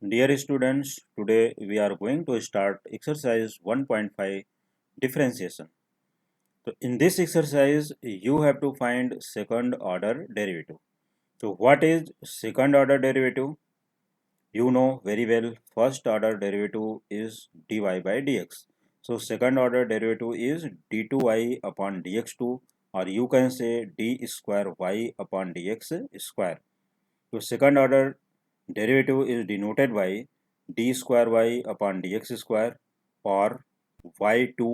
Dear students, today we are going to start exercise 1.5 differentiation. So in this exercise, you have to find second order derivative. So what is second order derivative? You know very well first order derivative is dy by dx. So second order derivative is d2y upon dx2, or you can say d square y upon dx square. So second order derivative is denoted by d square y upon dx square और y2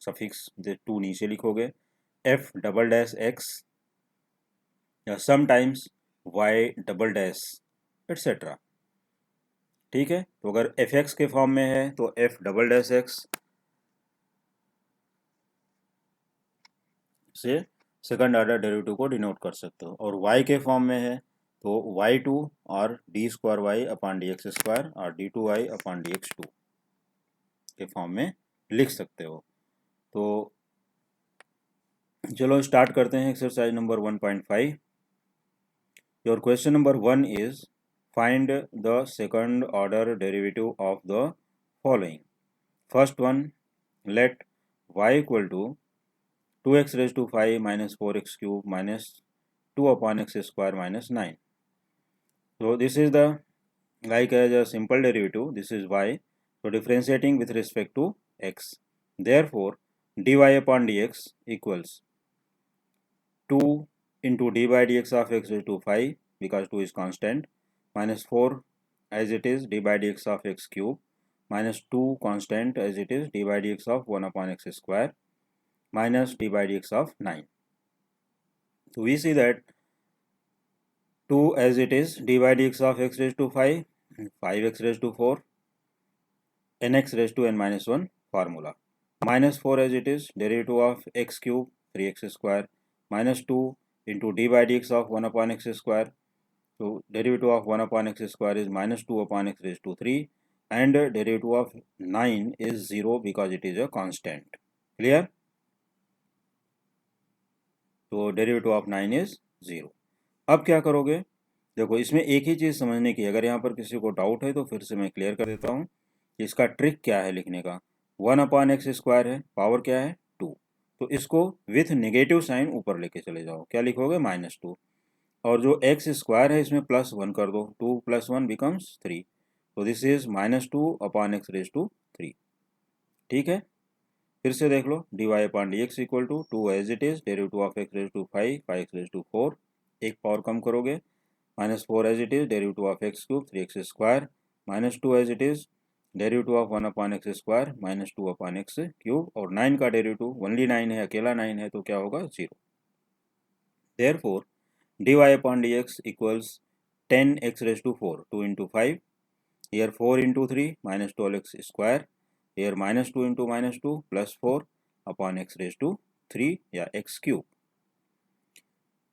suffix जो 2 नीचे लिखोगे f double dash x या sometimes y double dash etcetera. ठीक है, तो अगर F x के फॉर्म में है तो f डबल डैश x से सेकंड ऑर्डर डेरिवेटिव को डिनोट कर सकते हो, और y के फॉर्म में है तो y2 और d square y upon d x square और d2y upon d x two के फॉर्म में लिख सकते हो। तो चलो स्टार्ट करते हैं exercise number 1.5। Your question number 1 is find the second order derivative of the following. First one, let y equal to 2x raise to 5 minus 4x cube minus 2 upon x square minus 9। So this is the like as a simple derivative, this is y, so differentiating with respect to x, therefore dy upon dx equals 2 into d by dx of x raised to 5 because 2 is constant, minus 4 as it is d by dx of x cube, minus 2 constant as it is d by dx of 1 upon x square, minus d by dx of 9. So we see that 2 as it is d by dx of x raised to 5, 5x raised to 4, nx raised to n minus 1 formula, minus 4 as it is derivative of x cube 3x square, minus 2 into d by dx of 1 upon x square. So derivative of 1 upon x square is minus 2 upon x raised to 3, and derivative of 9 is 0 because it is a constant. Clear? तो derivative of 9 is 0। अब क्या करोगे, देखो इसमें एक ही चीज़ समझने की, अगर यहाँ पर किसी को डाउट है तो फिर से मैं क्लियर कर देता हूँ। इसका ट्रिक क्या है लिखने का, 1 अपॉन एक्स स्क्वायर है, पावर क्या है 2, तो इसको विथ नेगेटिव साइन ऊपर लेके चले जाओ, क्या लिखोगे -2, और जो एक्स स्क्वायर है इसमें +1 कर दो, 2 + 1 बिकम्स 3, तो this is -2 upon x raise to 3। ठीक है, फिर से देख लो, dy upon d x equal to 2 as it is derivative of x raise to 5, 5x raise to 4, एक पावर कम करोगे, -4 as it is derivative of x cube 3x square, -2 as it is derivative of 1 upon x square -2 upon x cube, और 9 का derivative only 9 है, अकेला 9 है, तो क्या होगा 0। Therefore dy upon dx equals 10x raised to 4, 2 into 5, here 4 into 3 minus 12x square, here -2 into -2 plus 4 upon x raised to 3 या x cube.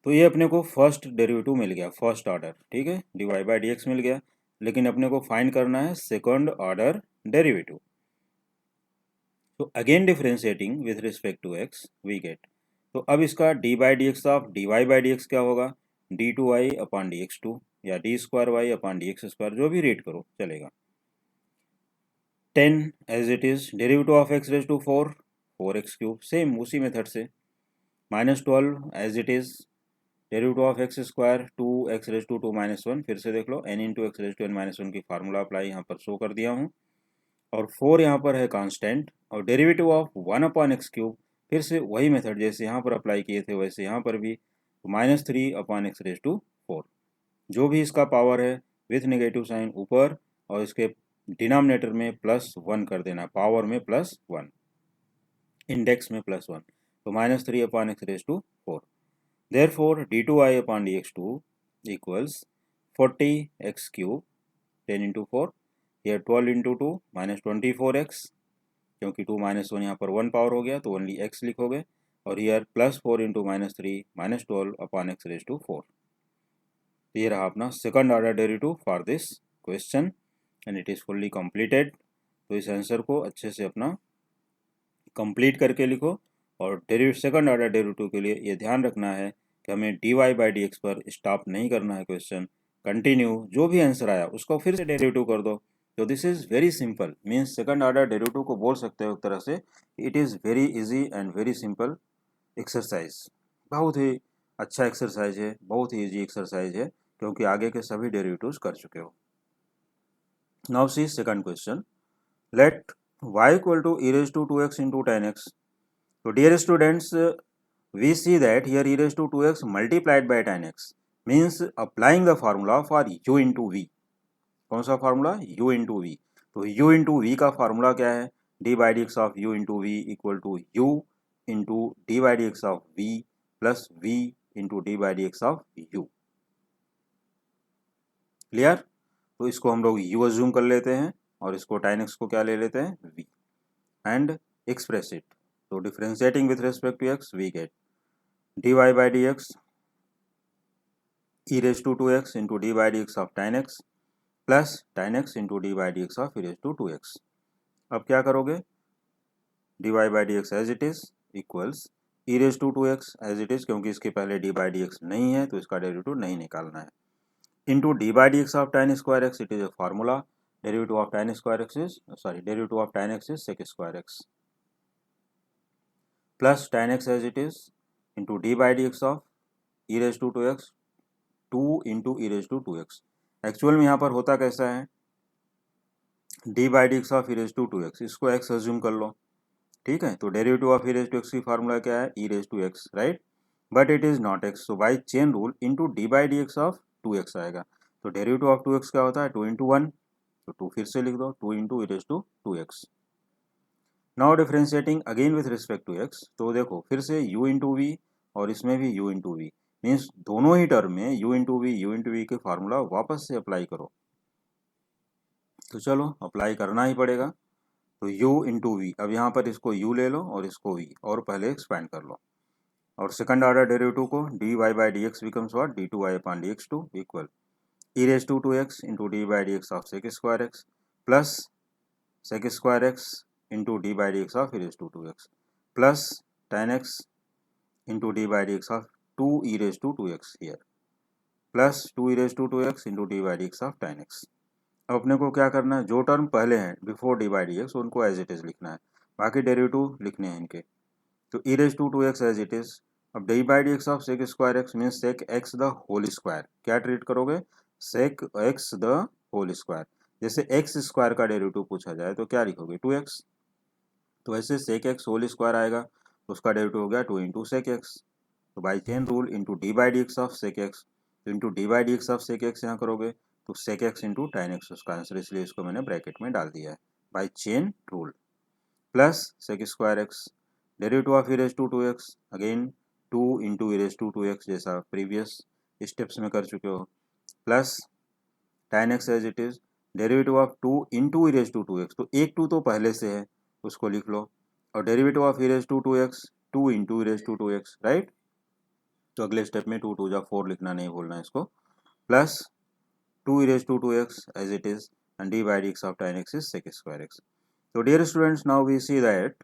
तो ये अपने को फर्स्ट डेरिवेटिव मिल गया, फर्स्ट ऑर्डर, ठीक है, dy बाई डी एक्स मिल गया, लेकिन अपने को फाइंड करना है सेकंड ऑर्डर डेरिवेटिव। तो again differentiating with respect to x we get, तो अब इसका d by d x of d y by d x क्या होगा, d2y upon d x two या d square y upon d x square, जो भी read करो चलेगा। 10 as it is derivative of x raise to 4, 4x cube, same उसी method से, -12 as it is derivative of x square 2x raise to 2 minus 1, फिर से देख लो n into x raise to n minus 1 की formula apply यहाँ पर show कर दिया हूँ, और 4 यहाँ पर है कांस्टेंट, और derivative of 1 upon x cube, फिर से वही मेथड जैसे यहाँ पर अप्लाई किए थे वैसे यहाँ पर भी, -3 अपॉन एक्स रेज टू 4, जो भी इसका पावर है विथ नेगेटिव साइन ऊपर, और इसके डिनोमिनेटर में +1 कर देना, पावर में +1, इंडेक्स में +1, तो -3 upon x raise to 4। Therefore d2y upon dx2 equals 40x cube 10 into 4, ये 12 इंटू 2 -24x, क्योंकि 2 - 1 यहाँ पर 1 पावर हो गया तो ओनली x लिखोगे, और ईयर +4 into -3 -12 upon x raise to 4। ये रहा अपना second order derivative for this question and it is fully completed. तो इस आंसर को अच्छे से अपना कंप्लीट करके लिखो, और सेकंड ऑर्डर डेरिवेटिव के लिए ये ध्यान रखना है कि हमें dy बाई डी एक्स पर स्टॉप नहीं करना है क्वेश्चन, कंटिन्यू, जो भी आंसर आया उसको फिर से डेरिवेटिव कर दो। तो this is very simple, means second order derivative को बोल सकते हो एक तरह से, it is very easy and very simple exercise. बहुत ही अच्छा एक्सरसाइज है, बहुत ही इजी एक्सरसाइज है, क्योंकि आगे के सभी डेरिवेटिव्स कर चुके हो। Now see second question, let y equal to e raised to 2x into tan x। तो dear students, we see that here e raised to 2x multiplied by tan x means applying the formula for u into v। कौन सा formula? u into v। तो u into v का formula क्या है? d by dx of u into v equal to u into d by dx of v plus v into d by dx of u। Clear? तो इसको हम लोग u assume कर लेते हैं और इसको tan x को क्या ले लेते हैं? v and express it. तो differentiating with respect to x we get dy by dx e raised to 2x into d by dx of tan x plus tan x into d by dx of e raised to 2x। अब क्या करोगे? dy by dx as it is equals e raised to 2x as it is, क्योंकि इसके पहले d by dx नहीं है तो इसका डेरिवेटिव नहीं निकालना है, into d by dx of tan square x, it is a formula, derivative of tan square x is derivative of tan x is sec square x plus tan x as it is into d by dx of e raised to 2x 2 into e raised to 2x। Actual में यहाँ पर होता कैसा है? d by dx of e raised to 2x, इसको x assume कर लो, ठीक है? तो derivative of e raised to x की फार्मूला क्या है? e raised to x, right? But it is not x, so by chain rule into d by dx of 2x आएगा। तो डेरिवेटिव ऑफ 2x क्या होता है? 2 इंटू 1, तो 2 फिर से लिख दो, 2 into e raised to 2x। Now differentiating again with respect to x, तो देखो फिर से u इंटू वी और इसमें भी u इंटू वी, मीन्स दोनों ही टर्म में u इंटू वी के फार्मूला वापस से अप्लाई करो। तो चलो अप्लाई करना ही पड़ेगा। तो u इंटू वी, अब यहाँ पर इसको u ले लो और इसको v, और पहले एक्सपैंड कर लो, और सेकंड ऑर्डर डेरिवेटिव को dy by d x becomes what? d2y upon d x two equal e raise to 2x into d by d x of sec square x plus sec square x into d by d x of e raise to 2x plus tan x into d by d x of 2 e raise to 2x here plus 2 e raise to 2x into d by d x of tan x। अब अपने को क्या करना है? जो term पहले हैं before d by d x उनको एज इट इज लिखना है, बाकी डेरिवेटिव लिखने हैं इनके। तो e raise to 2x as it is. अब d by d x of sec square x means sec x the whole square, क्या ट्रीट करोगे? Sec x the whole square. जैसे एक्स स्क्वायर का डेरिवेटिव पूछा जाए तो क्या लिखोगे? 2x। तो ऐसे सेक एक्स होल स्क्वायर आएगा तो उसका डेरिवेटिव हो गया 2 इंटू सेक एक्स। तो by chain rule into d by d x of sec x, तो into d by d x of sec x यहाँ करोगे तो sec x into tan x उसका आंसर, इसलिए इसको मैंने ब्रैकेट में डाल दिया है by chain rule, plus sec square x derivative of e raise to 2x again 2 into e raise to 2x जैसा प्रीवियस स्टेप्स में कर चुके हो, plus tan x as it is derivative of 2 into e raise to 2x, तो एक 2 तो पहले से है उसको लिख लो, और derivative of e raise to 2x 2 into e raise to 2x, right? तो अगले स्टेप में 2 2 जा 4 लिखना नहीं भूलना इसको, plus 2 e raised to 2x as it is and d by dx of tan x is sec square x। So dear students, now we see that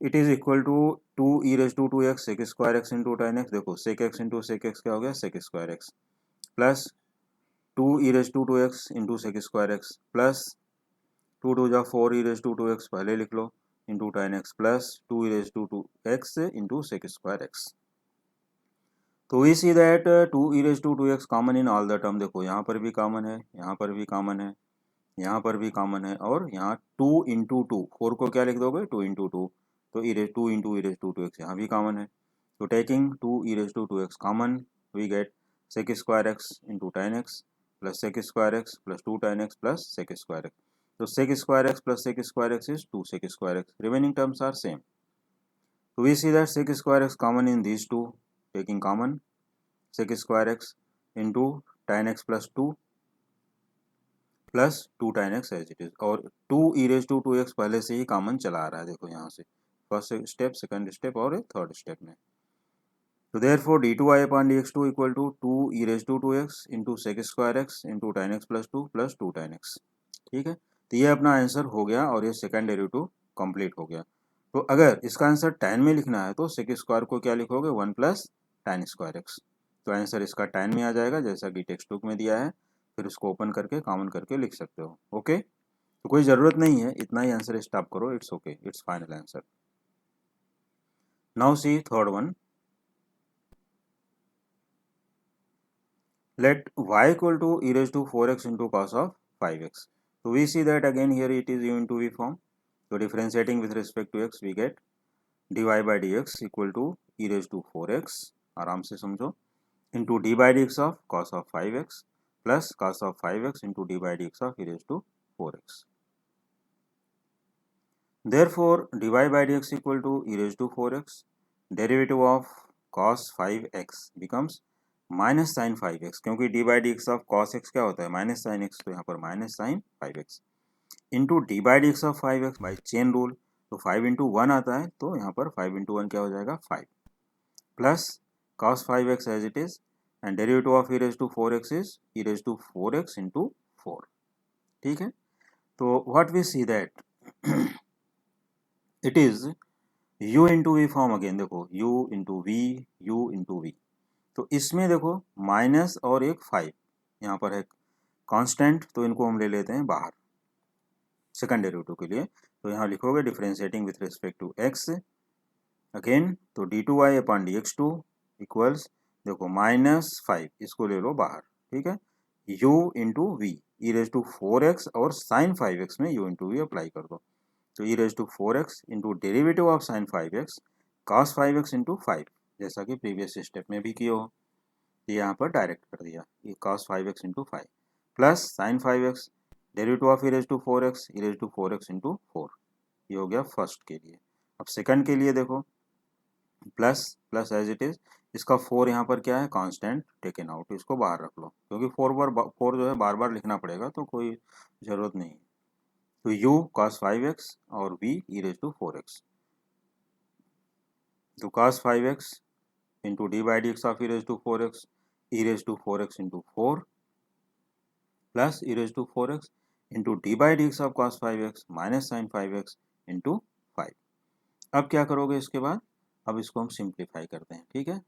it is equal to 2 e raised to 2x sec square x into tan x। देखो sec x into sec x क्या हो गया? sec square x plus 2 e raised to 2x into sec square x plus 2 2 जा 4 e raised to 2x पहले लिख लो into tan x plus 2 e raised to 2x into sec square x। तो we see that 2 e raised to 2x common in all the term. देखो यहाँ पर भी common है, यहाँ पर भी कॉमन है, यहाँ पर भी कॉमन है, और यहाँ 2 इंटू 2, 4 को क्या लिख दोगे? 2 इंटू 2, तो two into e raise to 2x यहाँ भी कॉमन है। तो taking 2 e raised to 2x common we get sec square x into tan x plus sec square x plus 2 tan x plus sec square x. तो sec square x plus sec square x is 2 sec square x, remaining terms are same. तो we see that sec square x common in these to, taking common sec square x into tan x plus 2 plus 2 tan x as it is, और 2 e raise to 2x पहले से ही common चला आ रहा है, देखो यहाँ से फर्स्ट स्टेप, सेकंड स्टेप और थर्ड स्टेप में। तो therefore d2y upon dx2 equal to 2 e raise to 2x into sec square x into tan x plus 2 tan x। ठीक है, तो ये अपना आंसर हो गया और ये सेकंड डेरिवेटिव कंप्लीट हो गया। तो अगर इसका आंसर tan में लिखना है तो सेक स्क्वायर को क्या लिखोगे? 1 प्लस tan स्क्वायर एक्स, तो आंसर इसका 10 में आ जाएगा जैसा कि टेक्स्ट बुक में दिया है। फिर उसको ओपन करके कॉमन करके लिख सकते हो। ओके, तो कोई ज़रूरत नहीं है, इतना ही आंसर स्टॉप करो, it's okay, it's final answer. Now see third one, let y equal to e raised to 4x into cos of 5x. So we see that again here it is u into v form. So differentiating with respect to x we get dy by dx equal to e raised to 4x, आराम से समझो, into d by dx of cos of 5x plus cos of 5x into d by dx of e raised to 4x. Therefore dy by dx equal to e raised to 4x, derivative of cos 5x becomes minus sine 5x, क्योंकि d by d x of cos x क्या होता है minus sine x, तो यहाँ पर minus sine 5x into d by d x of 5x by chain rule, तो 5 into 1 आता है, तो यहाँ पर 5 इंटू 1 क्या हो जाएगा 5 plus cos 5x as it is and derivative of e raise to 4x is e raise to 4x into 4। ठीक है, तो what we see that it is u into v form again, देखो u into v, तो इसमें देखो minus और एक 5 यहाँ पर है कांस्टेंट, तो इनको हम ले लेते हैं बाहर सेकंड डेरिवेटिव के लिए। तो यहाँ लिखोगे differentiating with respect to x again, तो d2y अपॉन dx2 इक्वल्स, देखो -5 इसको ले लो बाहर। ठीक है, u into v e raise to 4x और साइन 5x में u इंटू वी अप्लाई कर दो, तो e raise to 4x into derivative of sine 5x cos 5x into 5, जैसा कि प्रीवियस स्टेप में भी किए हो, ये यहाँ पर डायरेक्ट कर दिया, ये cos 5x into 5 plus sine 5x derivative of e raise to 4x into 4, ये हो गया फर्स्ट के लिए। अब सेकंड के लिए देखो plus plus as it is, इसका 4 यहाँ पर क्या है कांस्टेंट टेकन आउट, इसको बाहर रख लो, क्योंकि 4 जो है बार बार लिखना पड़ेगा, तो कोई ज़रूरत नहीं। तो u cos 5x और v e raise to 4x, तो cos 5x into d by d x of e raise to 4x e raise to 4x into 4 plus e raise to 4x into d by d x of cos 5x minus sine 5x into 5। अब क्या करोगे इसके बाद, अब इसको हम simplify करते हैं। ठीक है,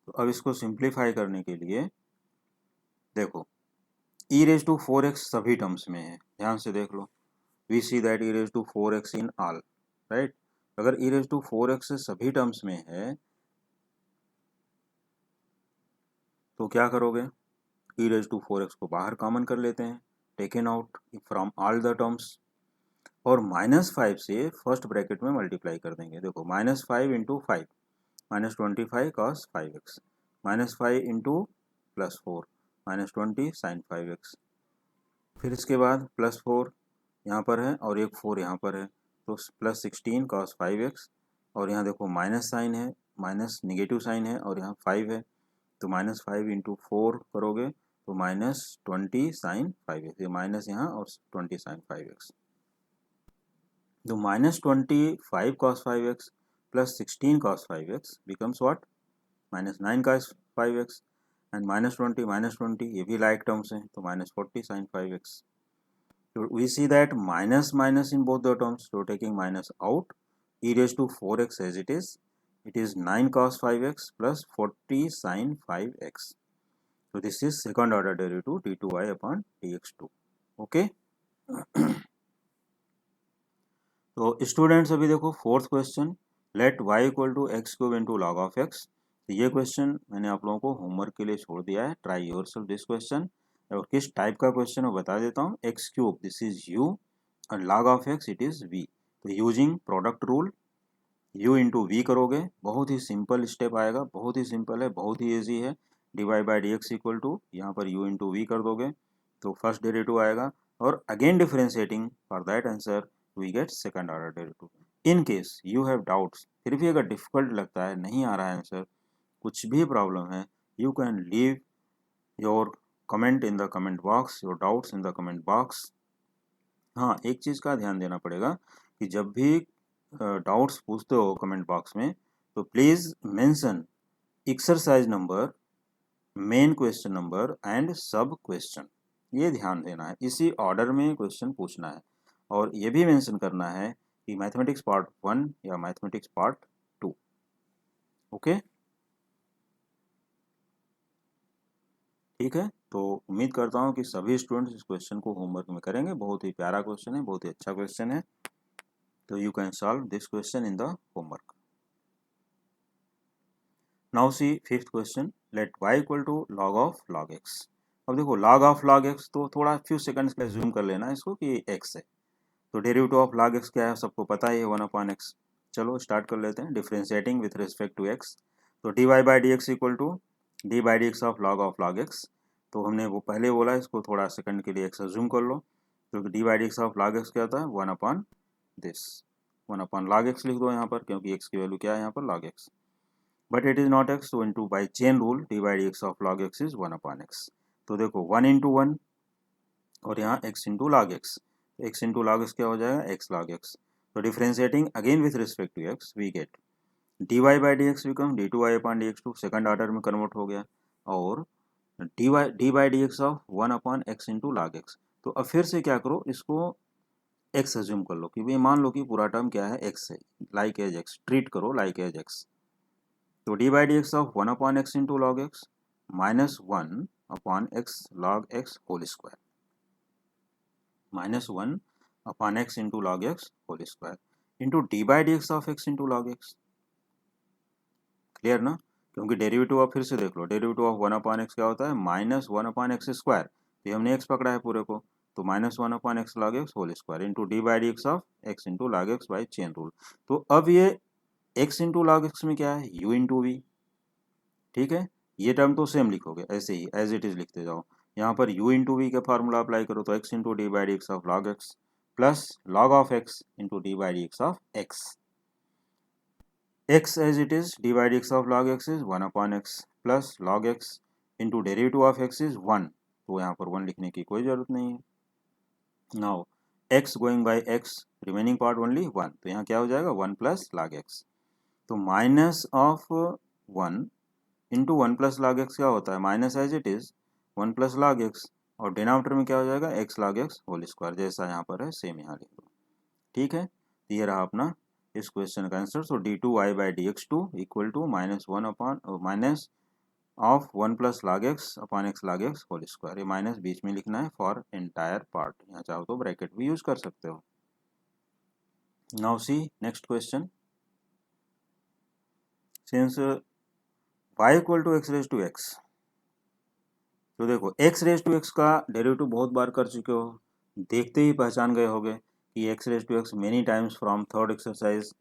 तो अब इसको सिंप्लीफाई करने के लिए देखो e रेज टू 4x सभी टर्म्स में है, ध्यान से देख लो, we see that e raise to 4x in all, right. अगर e रेज टू 4x सभी टर्म्स में है तो क्या करोगे, e रेज टू 4x को बाहर कॉमन कर लेते हैं, taken out from all the terms, और -5 से फर्स्ट ब्रैकेट में मल्टीप्लाई कर देंगे। देखो -5 into 5 -25 cos 5x, -5 into +4 -20 sin 5x, फिर इसके बाद +4 यहाँ पर है और एक 4 यहाँ पर है, तो +16 cos 5x, और यहाँ देखो माइनस साइन है, माइनस निगेटिव साइन है, और यहाँ 5 है, तो -5 इंटू 4 करोगे तो -20 sin 5x, ये माइनस यहाँ और 20 sin 5x, तो -25 cos 5x plus 16 cos 5x becomes what? -9 cos 5x and -20 ये भी like terms हैं, तो -40 sin 5x. So we see that minus minus in both the terms, so taking minus out, e raised to 4x as it is 9 cos 5x plus 40 sin 5x. So this is second order derivative d2y upon dx2. Okay. तो students अभी देखो fourth question, let y equal to x cube into log of x, तो ये question मैंने आप लोगों को homework के लिए छोड़ दिया है, ट्राई योरसेल्फ दिस क्वेश्चन। और किस टाइप का क्वेश्चन है बता देता हूँ, x cube this is u और log of x it is v, तो using product rule u into v करोगे, बहुत ही सिंपल स्टेप आएगा, बहुत ही सिंपल है, बहुत ही ईजी है, d y by d x equal to यहाँ पर u इंटू वी कर दोगे तो फर्स्ट डेरिवेटिव आएगा, और again differentiating for that answer we get second order derivative. In case you have doubts, फिर भी अगर डिफिकल्ट लगता है, नहीं आ रहा है आंसर, कुछ भी प्रॉब्लम है, you can leave your comment in the comment box, your doubts in the comment box. हाँ, एक चीज़ का ध्यान देना पड़ेगा कि जब भी डाउट्स पूछते हो कमेंट बॉक्स में, तो please mention exercise number, main question number and सब क्वेश्चन, ये ध्यान देना है, इसी ऑर्डर में क्वेश्चन पूछना है, और ये भी मेंशन करना है कि मैथमेटिक्स पार्ट 1 या मैथमेटिक्स पार्ट 2। ओके, ठीक है। तो उम्मीद करता हूँ कि सभी स्टूडेंट्स इस क्वेश्चन को होमवर्क में करेंगे। बहुत ही प्यारा क्वेश्चन है, बहुत ही अच्छा क्वेश्चन है। तो you can solve this question in the homework. Now see fifth question, let y equal to log of log x। अब देखो लॉग ऑफ लॉग x, तो थोड़ा फ्यू सेकंड्स के लिए जूम कर लेना इसको कि x है। तो डेरिवेटिव ऑफ लॉग x क्या है, सबको पता ही है, 1/x। चलो स्टार्ट कर लेते हैं, differentiating with respect to x। तो dy by d x equal to d by d x of log x। तो हमने वो पहले बोला, इसको थोड़ा सेकंड के लिए x जूम कर लो। तो d by d x of log x क्या होता है, 1/this। 1/log x लिख दो यहाँ पर, क्योंकि x की वैल्यू क्या है यहाँ पर, log x। But it is not x, तो into by chain rule d by d x of log x is 1/x। तो देखो 1 इंटू 1 और यहाँ x into log x। x into log x क्या हो जाएगा, x log x। तो differentiating again with respect to x we get dy by d x become d2y upon d x two, second order में convert हो गया। और d by d x of 1/x into log x। तो अब फिर से क्या करो, इसको x अज्यूम कर लो कि भाई मान लो कि पूरा टर्म क्या है, x है, लाइक एज x ट्रीट करो, लाइक एज x। तो d by d x of 1/x into log x minus 1/x log x whole square, minus 1/x into log x whole square into d by d x of x into log x। Clear ना, क्योंकि derivative आप फिर से देख लो, derivative of 1/x क्या होता है, minus 1/x square. तो हमने x पकड़ा है पूरे को, तो minus 1/x log x whole square into d by d x of x into log x by chain rule. तो अब ये x इंटू लॉग x में क्या है, u इंटू वी। ठीक है, ये टर्म तो सेम लिखोगे ऐसे ही एज इट इज लिखते जाओ। यहाँ पर u इंटू वी का फार्मूला अप्लाई करो, तो x into d by d x of log x plus log of x into d by d x of x। x as it is d by dx of log x is 1/x plus log x into derivative of x is 1। तो यहाँ पर 1 लिखने की कोई ज़रूरत नहीं है। Now x going by x, remaining part only 1, तो यहाँ क्या हो जाएगा, 1 प्लस log x। तो minus of 1 into 1 plus log x क्या होता है, minus as it is 1 plus log x, और डिनोमिनेटर में क्या हो जाएगा, x log x whole square, जैसा यहाँ पर है सेम यहाँ लिख दो। ठीक है, तो ये रहा अपना इस क्वेश्चन का answer. So d two y by d x two equal to minus 1 upon minus of 1 plus log x upon x log x whole square. ये माइनस बीच में लिखना है फॉर एंटायर पार्ट, यहाँ चाहो तो ब्रैकेट भी यूज कर सकते हो। Now see next question, since y equal to x raise to x। तो देखो x रेज टू x का डेरिवेटिव बहुत बार कर चुके हो, देखते ही पहचान गए होगे कि x raise to x many times from third exercise,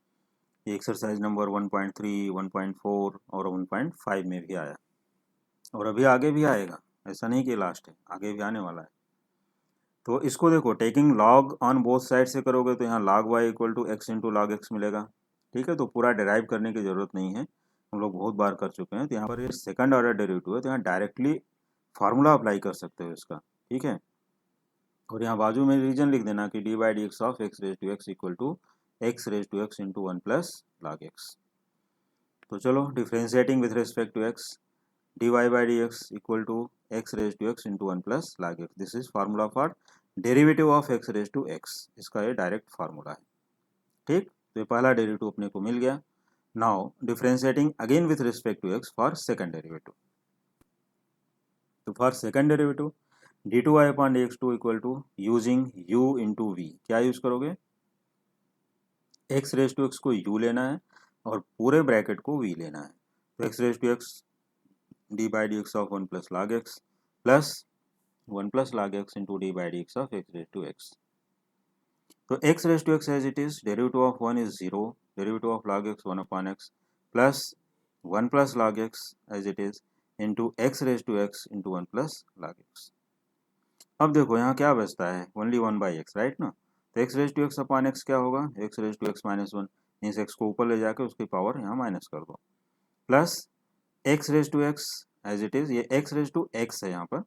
ये एक्सरसाइज नंबर 1.3, 1.4 और 1.5 में भी आया, और अभी आगे भी आएगा, ऐसा नहीं कि लास्ट है, आगे भी आने वाला है। तो इसको देखो taking log on both side से करोगे तो यहाँ log y equal to x into log x मिलेगा। ठीक है, तो पूरा डिराइव करने की जरूरत नहीं है, हम लोग बहुत बार कर चुके हैं। तो यहाँ पर ये सेकंड ऑर्डर डेरिवेटिव है, तो यहाँ डायरेक्टली फार्मूला अप्लाई कर सकते हो इसका। ठीक है, और यहाँ बाजू में रीजन लिख देना कि d by d x of x raise to x equal to x raise to x into 1 plus log x। तो चलो differentiating with respect to x, dy by dx equal to x raise to x into 1 plus log x। This is formula for derivative of x raise to x, इसका ये direct formula है। ठीक, तो ये पहला derivative अपने को मिल गया। Now differentiating again with respect to x for second derivative. तो for second derivative d two y upon d x two equal to using u into v, क्या यूज करोगे, x रेज टू x को u लेना है और पूरे bracket को v लेना है। तो x raise to x d by d x of 1 plus log x plus 1 plus log x into d by d x of x raise to x। तो x raise to x as it is, derivative of 1 is 0, derivative of log x 1 upon x plus 1 plus log x as it is into x raise to x into 1 plus log x। अब देखो यहाँ क्या बचता है, only 1 by x, right ना। तो x raise to x upon x क्या होगा, x raise to x minus 1, means x को ऊपर ले जाकर उसकी पावर यहाँ माइनस कर दो, plus x raise to x as it is, ये x रेज टू x है यहाँ पर,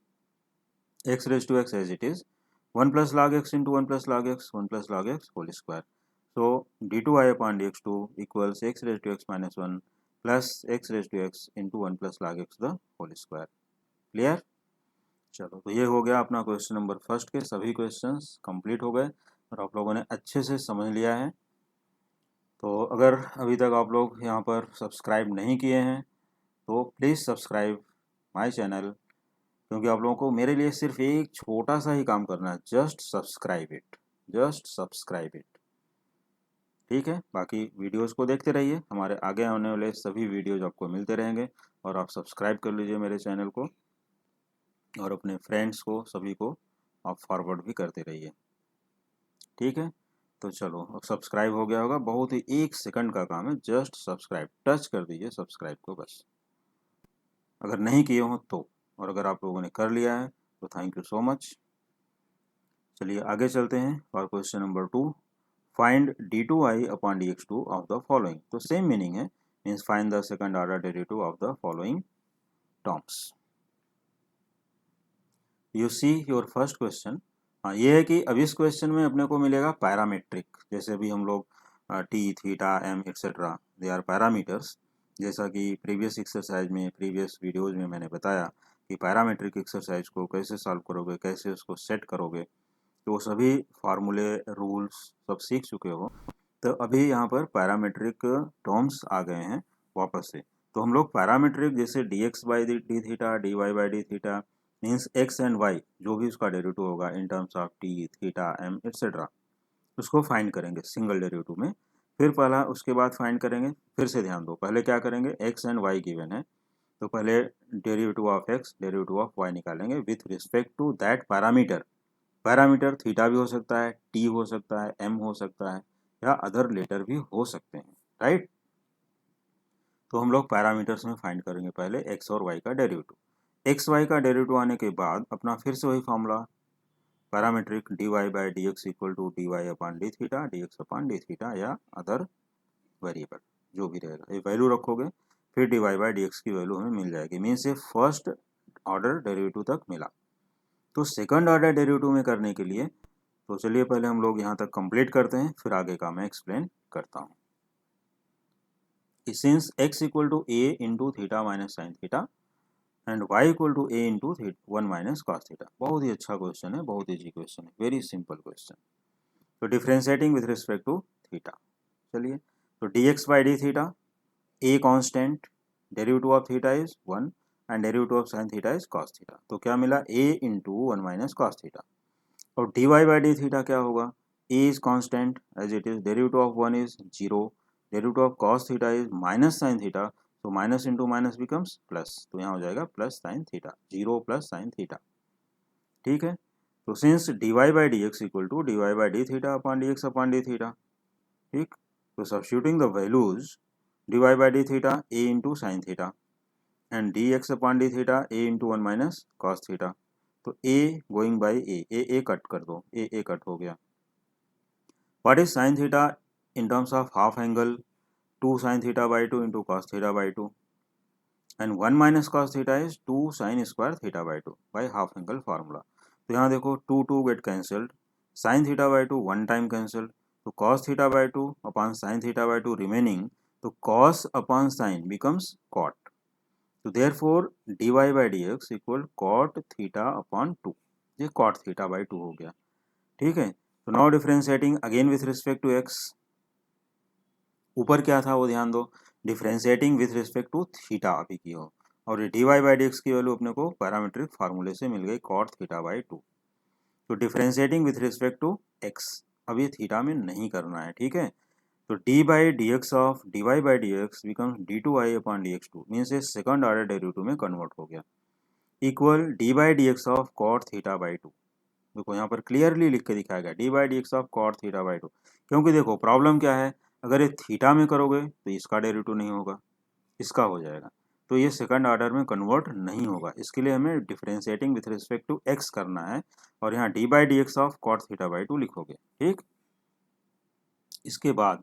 x raise to x as it is 1 plus log x into 1 plus log x, 1 plus log x whole square. So d two I upon d x two equals x raise to x minus 1 plus x raise to x into 1 plus log x the whole square. Clear, चलो तो ये हो गया अपना question number first के सभी questions complete हो गए और आप लोगों ने अच्छे से समझ लिया है। तो अगर अभी तक आप लोग यहाँ पर सब्सक्राइब नहीं किए हैं तो प्लीज़ सब्सक्राइब माय चैनल, क्योंकि आप लोगों को मेरे लिए सिर्फ एक छोटा सा ही काम करना है, just subscribe it, just subscribe it. ठीक है, बाकी वीडियोस को देखते रहिए, हमारे आगे आने वाले सभी वीडियोज आपको मिलते रहेंगे, और आप सब्सक्राइब कर लीजिए मेरे चैनल को, और अपने फ्रेंड्स को सभी को आप फॉरवर्ड भी करते रहिए। ठीक है, तो चलो अब सब्सक्राइब हो गया होगा, बहुत ही 1 सेकंड का काम है, जस्ट सब्सक्राइब, टच कर दीजिए सब्सक्राइब को बस, अगर नहीं किए हो तो। और अगर आप लोगों ने कर लिया है तो थैंक यू सो मच। चलिए आगे चलते हैं for question number 2। Find d2i upon dx2 of the following. तो सेम मीनिंग है, means find the second order derivative of the following terms. You see your first question. हाँ, ये है कि अब इस क्वेश्चन में अपने को मिलेगा पैरामीट्रिक, जैसे अभी हम लोग t, theta, m et cetera they are parameters. जैसा कि प्रीवियस एक्सरसाइज में, प्रीवियस वीडियोज में मैंने बताया कि पैरामीट्रिक एक्सरसाइज को कैसे सॉल्व करोगे, कैसे उसको सेट करोगे, तो सभी फार्मूले, रूल्स सब सीख चुके हो। तो अभी यहाँ पर पैरामीट्रिक टर्म्स आ गए हैं वापस से। तो हम लोग पैरामीट्रिक जैसे d x by d theta, d y by d theta, means x and y जो भी उसका डेरिवेटिव होगा in terms of t, theta, m etcetera, उसको फाइंड करेंगे सिंगल डेरिवेटिव में। फिर पहला उसके बाद फाइंड करेंगे, फिर से ध्यान दो, पहले क्या करेंगे, एक्स एंड वाई गिवन है, तो पहले derivative of x, derivative of y निकालेंगे with respect to that parameter. Parameter theta भी हो सकता है, टी हो सकता है, एम हो सकता है, या अदर लेटर भी हो सकते हैं, राइट। तो हम लोग पैरामीटर्स में फाइंड करेंगे पहले एक्स और वाई का डेरिवेटिव। एक्स वाई का डेरिवेटिव आने के बाद अपना फिर से वही formula, parametric d y by d x equal to d y upon d theta, d x upon d theta, या अदर वेरिएबल जो भी रहेगा, ये वैल्यू रखोगे, फिर d y by d x की वैल्यू हमें मिल जाएगी, मीन्स ये फर्स्ट ऑर्डर डेरिवेटिव तक मिला। तो सेकंड ऑर्डर डेरिवेटिव में करने के लिए, तो चलिए पहले हम लोग यहाँ तक कंप्लीट करते हैं, फिर आगे का मैं एक्सप्लेन करता हूँ। Since x equal to a into theta minus sine theta and y equal to a into 1 minus cos theta. बहुत ही अच्छा क्वेश्चन है, बहुत इजी क्वेश्चन है, वेरी सिंपल क्वेश्चन। तो differentiating with respect to theta, चलिए तो dx by d theta, a constant, derivative of theta is 1 and derivative of sine theta is cos theta, तो क्या मिला, a into 1 minus cos theta. और dy by d theta क्या होगा, a is constant as it is, derivative of 1 is 0, derivative of cos theta is minus sin theta, so minus into minus becomes plus, तो यहाँ हो जाएगा plus sin theta, 0 plus sin theta। ठीक है, तो since dy by d x equal to dy by d theta upon d x upon d theta, ठीक, तो substituting the values, dy by d theta a into sine theta and dx upon d theta a into 1 minus cos theta, तो a going by a cut कर दो, a cut हो गया। What is sin theta in terms of half angle? 2 sin theta by 2 into cos theta by 2, and 1 minus cos theta is 2 sin square theta by 2 by half angle formula। तो यहाँ देखो 2 get cancelled, sin theta by 2 one time cancelled, तो cos theta by 2 upon sin theta by 2 remaining, तो cos upon sin becomes cot, तो therefore dy by dx equal cot theta upon 2, ये cot theta by 2 हो गया। ठीक है, तो now differentiating again with respect to x, ऊपर क्या था वो ध्यान दो, differentiating with respect to theta अभी की हो, और d y by d x की वैल्यू अपने को पैरामीट्रिक फार्मूले से मिल गई कॉट थीटा बाई 2। तो differentiating with respect to x, अब ये थीटा में नहीं करना है, ठीक है। तो d by d x of d y by d x becomes d two I upon d x two, means ये सेकंड ऑर्डर डेरिवेटिव में कन्वर्ट हो गया, equal d by d x of cot theta by 2। देखो यहाँ पर clearly लिख के दिखाया गया, d by d x of cot theta by 2, क्योंकि देखो प्रॉब्लम क्या है, अगर ये थीटा में करोगे तो इसका डेरिवेटिव नहीं होगा, इसका हो जाएगा, तो ये सेकंड ऑर्डर में कन्वर्ट नहीं होगा, इसके लिए हमें differentiating with respect to x करना है, और यहाँ d by d x of cot theta by 2 लिखोगे, ठीक। इसके बाद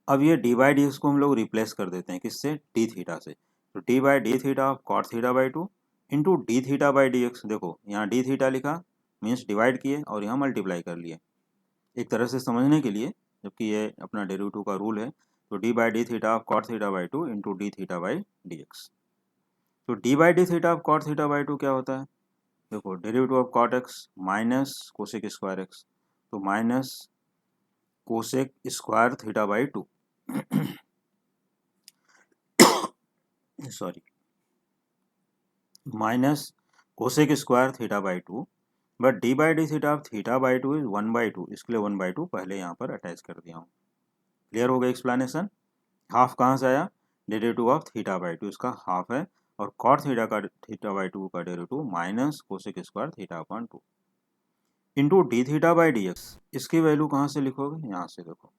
अब ये डी बाई डी एक्स को हम लोग रिप्लेस कर देते हैं किससे, डी थीटा से, तो d by d theta of cot theta by 2 into d theta by d x, देखो यहाँ डी थीटा लिखा मीन्स डिवाइड किए और यहाँ मल्टीप्लाई कर लिए, एक तरह से समझने के लिए, जबकि ये अपना डेरिवेटिव का रूल है। तो d by d theta of cot theta by 2 into d theta by d x, तो d by d theta of cot theta by 2 क्या होता है, देखो derivative of cot x minus cosec square x, तो minus cosec square theta by 2 sorry, minus cosec square theta by two, but d by d theta of theta by two is 1/2, इसके लिए 1/2 पहले यहाँ पर अटैच कर दिया हूँ। Clear हो गया एक्सप्लेनेशन। हाफ कहाँ से आया, derivative of theta by to, इसका हाफ है, और कॉट थीटा का थीटा बाई टू का derivative minus cosec square theta upon two into d theta by d x. इसकी वैल्यू कहाँ से लिखोगे, यहाँ से देखो,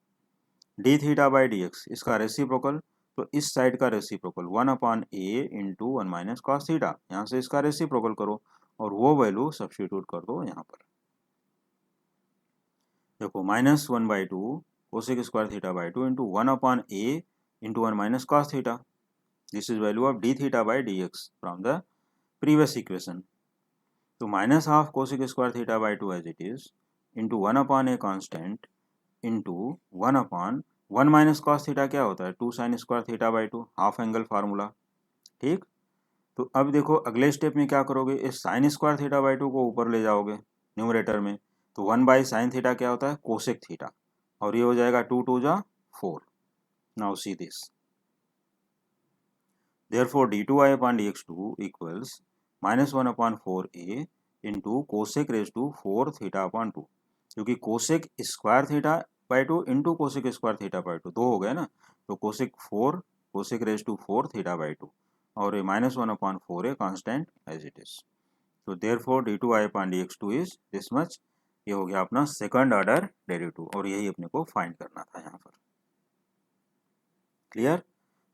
D theta by d x, इसका रेसिप्रोकल, तो इस साइड का reciprocal 1/a into 1 minus cos theta, यहाँ से इसका रेसिप्रोकल करो और वो वैल्यू सब्स्टिट्यूट कर दो यहाँ पर। देखो -1/2 cosec square theta by two into 1/a into 1 minus cos theta, this is value of d theta by d x from the previous equation. तो minus half cosec square theta by two as it is into 1/a constant into 1/1 minus cos theta क्या होता है, 2 sine square theta by two, half angle formula. ठीक, तो अब देखो अगले step में क्या करोगे, इस sign square theta by to को ऊपर ले जाओगे न्यूमरेटर में, तो 1/sin थीटा क्या होता है, कोसेक थीटा, और ये हो जाएगा 2 2 जा 4। Now see this, therefore d2i upon dx2 equals -1/4a into cosec raise to 4 theta upon 2, क्योंकि cosec square theta by two into cosec square theta by two, दो हो गए ना, तो cosec 4 cosec raise to 4 theta by two, और ये -1/4 है constant as it is. तो therefore d2i upon dx2 is this much. ये हो गया अपना सेकंड ऑर्डर डेरिवेटिव, और यही अपने को फाइंड करना था यहाँ पर। क्लियर,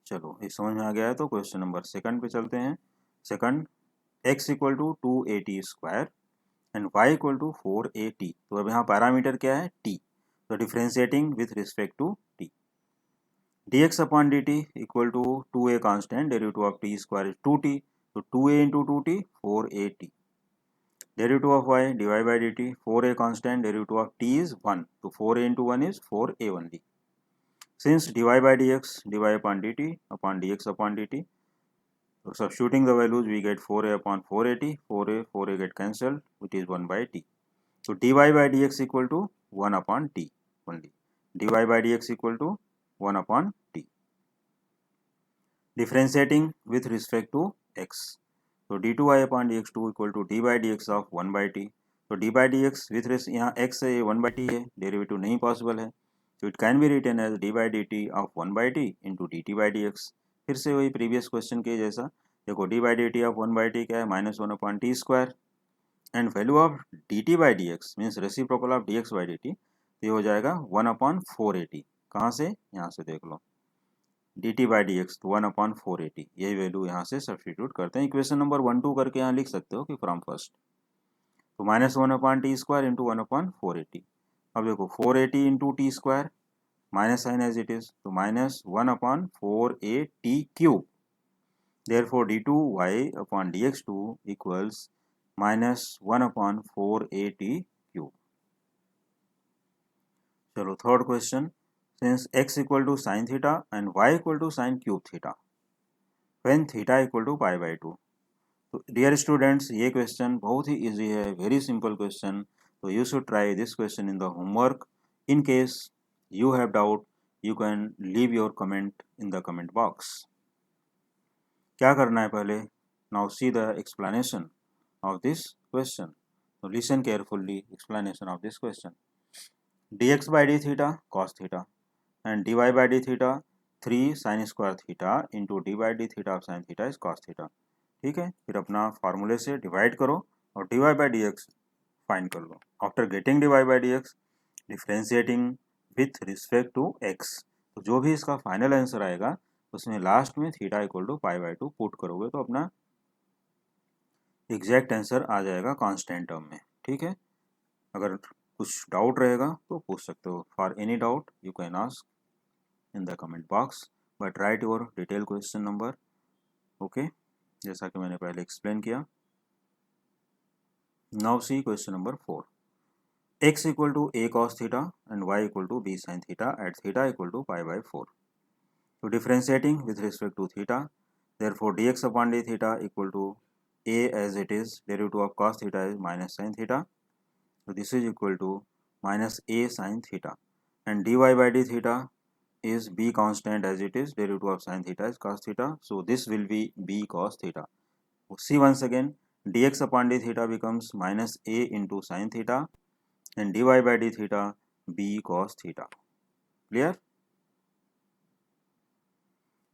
चलो ये समझ में आ गया है, तो क्वेश्चन नंबर सेकंड पे चलते हैं। Second, x equal to 2at square and y equal to 4at, तो अब यहाँ पैरामीटर क्या है, t, तो differentiating with respect to t, dx upon dt equal to 2a constant, derivative of t square is 2t, तो 2a into 2t 4at, derivative of y dy by dt 4a constant, derivative of t is 1, तो 4a into 1 is 4a only. Since dy by dx, dy upon dt upon dx upon dt, so substituting the values we get 4a upon 4at, 4a get cancelled, which is 1 by t. So dy by dx equal to 1 upon t only. dy by dx equal to 1 upon t. Differentiating with respect to x. So d2y upon dx2 equal to d by dx of 1 by t. So d by dx with respect यहाँ x है, 1 by t है, derivative नहीं possible है, तो it can be written as d by d t of 1 by t into d t by d x. फिर से वही previous question के जैसा, देखो d by d t of 1 by t क्या है, -1/t square, and value of d t by d x means reciprocal of d x by d t, तो ये हो जाएगा 1/480। कहाँ से, यहाँ से देख लो, d t by d x तो 1/480, यही वैल्यू यहाँ से सब्सटीट्यूट करते हैं। इक्वेशन नंबर 1 2 करके यहाँ लिख सकते हो कि फ्रॉम फर्स्ट, तो -1/t स्क्वायर इंटू 1/480। अब देखो 480 into t square, minus sine as it is, तो -1/4at cube, therefore d2y upon dx2 equals -1/4at cube. चलो third question, since x equal to sine theta and y equal to sine cube theta when theta equal to π/2। तो dear students, ये question बहुत ही easy है, very simple question, तो you should try this question in the homework. In case you have doubt, you can leave your comment in the comment box। क्या करना है पहले, now see the explanation of this question, so listen carefully explanation of this question। dx by d theta cos theta and dy by d theta 3 sin square theta into d by d theta of sin theta is cos theta। ठीक है, फिर अपना फार्मूले से divide करो और dy by dx find कर लो। After getting dy by dx, differentiating with respect to x, तो जो भी इसका फाइनल आंसर आएगा उसमें लास्ट में थीटा इक्वल टू π/2 पुट करोगे तो अपना एग्जैक्ट आंसर आ जाएगा कांस्टेंट टर्म में। ठीक है, अगर कुछ डाउट रहेगा तो पूछ सकते हो। For any doubt you can ask in the comment box, but right your detail question number. Okay, जैसा कि मैंने पहले एक्सप्लेन किया। Now see question number 4, x equal to a cos theta and y equal to b sin theta at theta equal to π/4। So differentiating with respect to theta, therefore dx upon d theta equal to a as it is, derivative of cos theta is minus sin theta, so this is equal to minus a sin theta, and dy by d theta is b constant as it is, derivative of sin theta is cos theta, so this will be b cos theta. See once again, dx upon d theta becomes minus a into sin theta and dy by d theta b cos theta. Clear?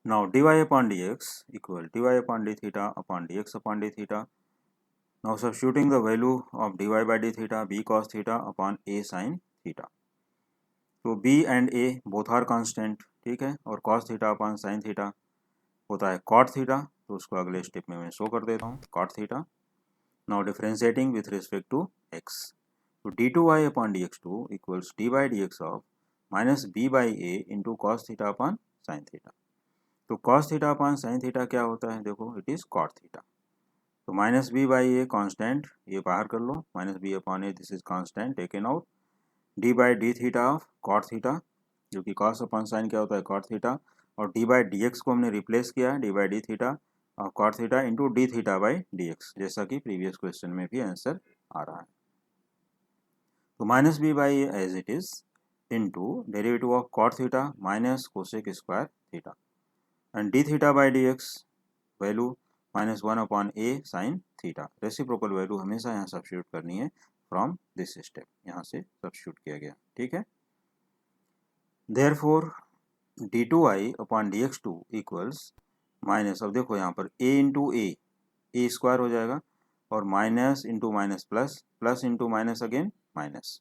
Now dy upon dx equal dy upon d theta upon dx upon d theta. Now substituting the value of dy by d theta b cos theta upon a sin theta. तो b and a both are constant, ठीक है, और cos theta upon sin theta होता है cot theta, तो उसको अगले step में मैं शो कर देता हूँ cot theta. Now differentiating with respect to x, तो d2y upon dx2 equals d by dx of minus b by a into cos theta upon sin theta. तो cos theta upon sin theta क्या होता है, देखो it is cot theta. तो minus b by a constant, ये बाहर कर लो, minus b upon a this is constant taken out, d by d theta of cot theta, जो कि कॉस अपॉन साइन क्या होता है कॉट थीटा, और डी बाई डी एक्स को हमने रिप्लेस किया डी बाई डी थीटा और cot theta into d theta by d x, जैसा कि प्रीवियस क्वेश्चन में भी आंसर आ रहा है. तो minus b by as it is into derivative of cot theta minus cosec square theta and d theta by d x value minus one upon a sine theta. Reciprocal value हमेशा यहाँ substitute करनी है from this step, यहाँ से substitute किया गया, ठीक है. Therefore d2y upon dx2 equals minus, अब देखो यहाँ पर a इंटू ए स्क्वायर हो जाएगा और minus into minus plus, plus into minus again minus,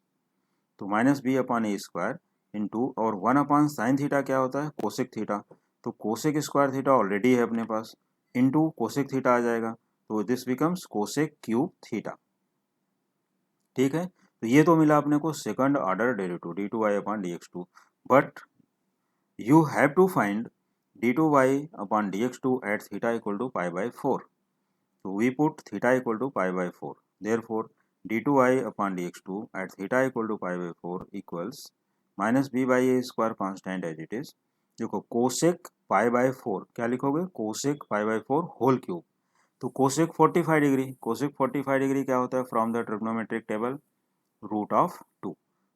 तो minus b upon a square into और वन अपॉन साइन थीटा क्या होता है कोसेक थीटा, तो कोसेक स्क्वायर थीटा ऑलरेडी है अपने पास, इंटू कोसेक थीटा आ जाएगा, तो this becomes cosec cube theta. ठीक है, तो ये तो मिला अपने को second order derivative d2y upon dx2, but you have to find d2y upon dx2 at theta equal to pi by 4. तो we put theta equal to pi by 4, therefore d2y upon dx2 at theta equal to pi by 4 equals minus b by a square constant as it is. देखो cosec pi by 4 क्या लिखोगे, cosec pi by 4 whole cube, तो cosec 45 degree, cosec 45 degree क्या होता है from the trigonometric table root of 2,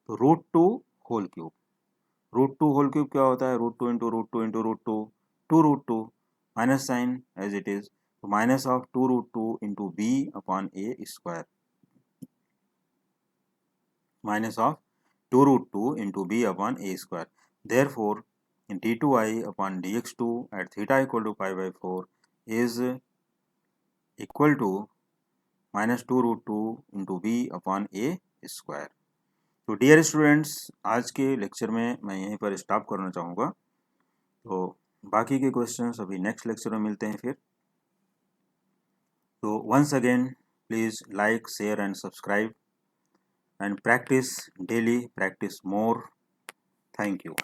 तो root 2 whole cube, root 2 whole cube क्या होता है root 2 into root 2 into root 2, 2 root 2 minus sine as it is, तो minus of 2 root 2 into b upon a square, minus of 2 root 2 into b upon a square. Therefore d2y upon dx2 at theta equal to pi by 4 is equal to minus 2 root 2 into b upon a square. तो dear students, आज के lecture में मैं यहीं पर stop करना चाहूँगा, तो बाकी के क्वेश्चंस अभी नेक्स्ट लेक्चर में मिलते हैं फिर. तो once again please like share and subscribe and practice daily, practice more. Thank you.